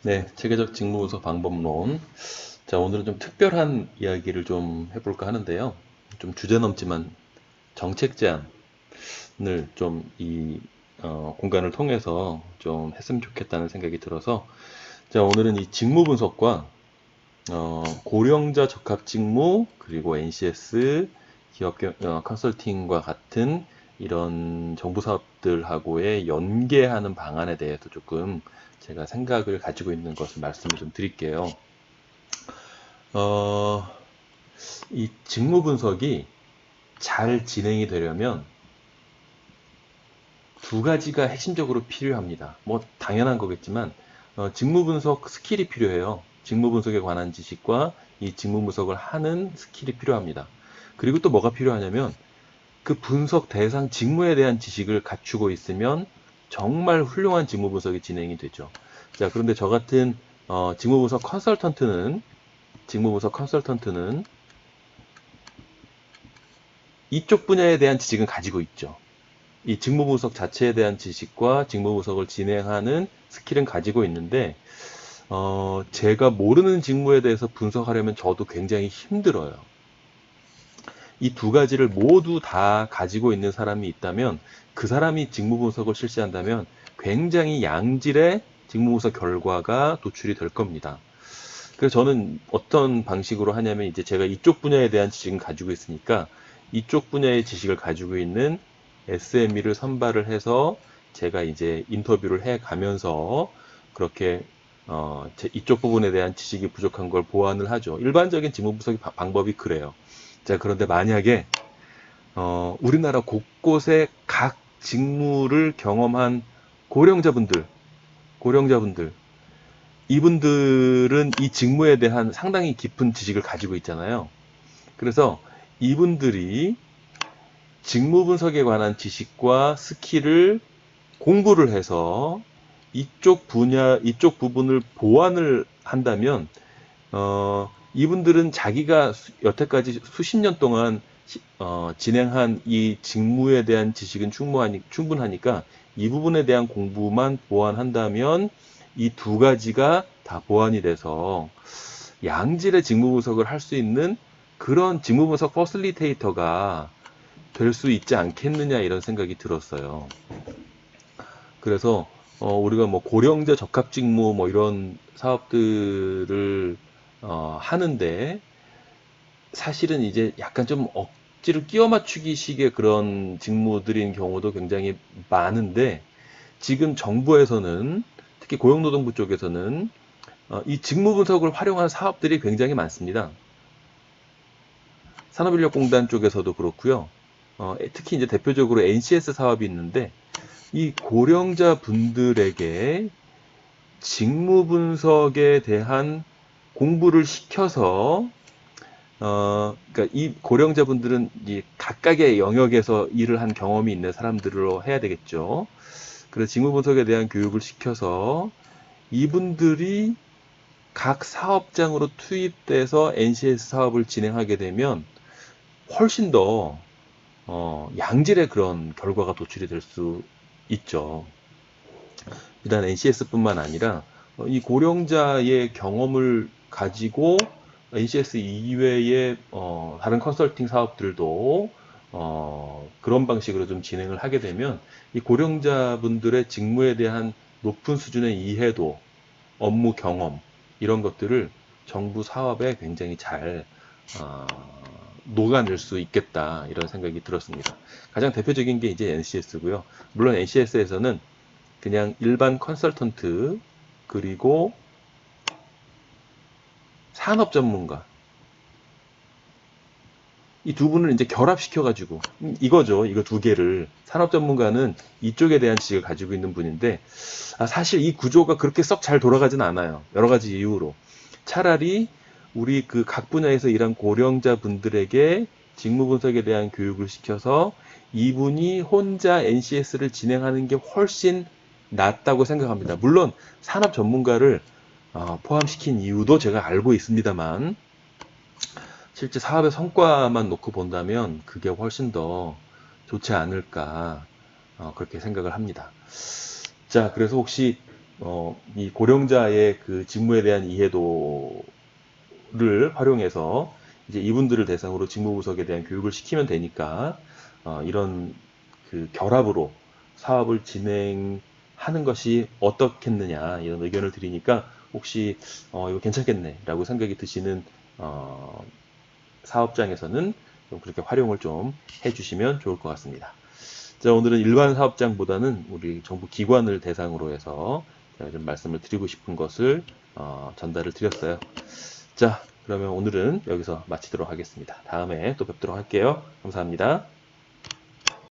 네, 체계적 직무 분석 방법론. 자, 오늘은 좀 특별한 이야기를 좀 해볼까 하는데요. 좀 주제 넘지만 정책 제안을 좀 공간을 통해서 좀 했으면 좋겠다는 생각이 들어서, 자, 오늘은 이 직무 분석과 고령자 적합 직무, 그리고 NCS, 컨설팅과 같은 이런 정부 사업들하고의 연계하는 방안에 대해서 조금 제가 생각을 가지고 있는 것을 말씀을 좀 드릴게요. 어, 이 직무 분석이 잘 진행이 되려면 두 가지가 핵심적으로 필요합니다. 뭐 당연한 거겠지만 직무 분석 스킬이 필요해요. 직무 분석에 관한 지식과 이 직무 분석을 하는 스킬이 필요합니다. 그리고 또 뭐가 필요하냐면 그 분석 대상 직무에 대한 지식을 갖추고 있으면 정말 훌륭한 직무 분석이 진행이 되죠. 자, 그런데 저 같은 직무 분석 컨설턴트는 이쪽 분야에 대한 지식은 가지고 있죠. 이 직무 분석 자체에 대한 지식과 직무 분석을 진행하는 스킬은 가지고 있는데, 제가 모르는 직무에 대해서 분석하려면 저도 굉장히 힘들어요. 이 두 가지를 모두 다 가지고 있는 사람이 있다면, 그 사람이 직무 분석을 실시한다면 굉장히 양질의 직무 분석 결과가 도출이 될 겁니다. 그래서 저는 어떤 방식으로 하냐면, 이제 제가 이쪽 분야에 대한 지식은 가지고 있으니까 이쪽 분야의 지식을 가지고 있는 SME를 선발을 해서 제가 이제 인터뷰를 해 가면서 그렇게 이쪽 부분에 대한 지식이 부족한 걸 보완을 하죠. 일반적인 직무 분석 방법이 그래요. 자, 그런데 만약에 우리나라 곳곳에 각 직무를 경험한 고령자분들, 고령자분들, 이분들은 이 직무에 대한 상당히 깊은 지식을 가지고 있잖아요. 그래서 이분들이 직무 분석에 관한 지식과 스킬을 공부를 해서 이쪽 분야, 이쪽 부분을 보완을 한다면, 이분들은 자기가 여태까지 수십 년 동안 진행한 이 직무에 대한 지식은 충분하니까 이 부분에 대한 공부만 보완한다면 이 두 가지가 다 보완이 돼서 양질의 직무 분석을 할 수 있는 그런 직무 분석 퍼실리테이터가 될 수 있지 않겠느냐 이런 생각이 들었어요. 그래서 우리가 뭐 고령자 적합 직무 뭐 이런 사업들을 하는데 사실은 이제 약간 좀 억지로 끼워 맞추기 식의 그런 직무들인 경우도 굉장히 많은데 지금 정부에서는 특히 고용노동부 쪽에서는 이 직무 분석을 활용한 사업들이 굉장히 많습니다. 산업인력공단 쪽에서도 그렇고요. 특히 이제 대표적으로 NCS 사업이 있는데 이 고령자 분들에게 직무 분석에 대한 공부를 시켜서 그러니까 이 고령자분들은 이 각각의 영역에서 일을 한 경험이 있는 사람들로 해야 되겠죠. 그래서 직무 분석에 대한 교육을 시켜서 이분들이 각 사업장으로 투입돼서 NCS 사업을 진행하게 되면 훨씬 더 양질의 그런 결과가 도출이 될 수 있죠. 비단 NCS뿐만 아니라 이 고령자의 경험을 가지고 NCS 이외의 다른 컨설팅 사업들도 그런 방식으로 좀 진행을 하게 되면 이 고령자분들의 직무에 대한 높은 수준의 이해도, 업무 경험 이런 것들을 정부 사업에 굉장히 잘 어, 녹아낼 수 있겠다 이런 생각이 들었습니다. 가장 대표적인 게 이제 NCS고요. 물론 NCS에서는 그냥 일반 컨설턴트 그리고 산업 전문가 이 두 분을 이제 결합시켜가지고 이거죠. 이거 두 개를 산업 전문가는 이쪽에 대한 지식을 가지고 있는 분인데 사실 이 구조가 그렇게 썩 잘 돌아가진 않아요. 여러 가지 이유로 차라리 우리 그 각 분야에서 일한 고령자 분들에게 직무 분석에 대한 교육을 시켜서 이분이 혼자 NCS를 진행하는 게 훨씬 낫다고 생각합니다. 물론 산업 전문가를 포함시킨 이유도 제가 알고 있습니다만 실제 사업의 성과만 놓고 본다면 그게 훨씬 더 좋지 않을까 그렇게 생각을 합니다. 자, 그래서 혹시 이 고령자의 그 직무에 대한 이해도를 활용해서 이제 이분들을 대상으로 직무부석에 대한 교육을 시키면 되니까 이런 그 결합으로 사업을 진행하는 것이 어떻겠느냐 이런 의견을 드리니까 혹시 이거 괜찮겠네 라고 생각이 드시는 사업장에서는 좀 그렇게 활용을 좀 해주시면 좋을 것 같습니다. 자, 오늘은 일반 사업장보다는 우리 정부 기관을 대상으로 해서 제가 좀 말씀을 드리고 싶은 것을 전달을 드렸어요. 자, 그러면 오늘은 여기서 마치도록 하겠습니다. 다음에 또 뵙도록 할게요. 감사합니다.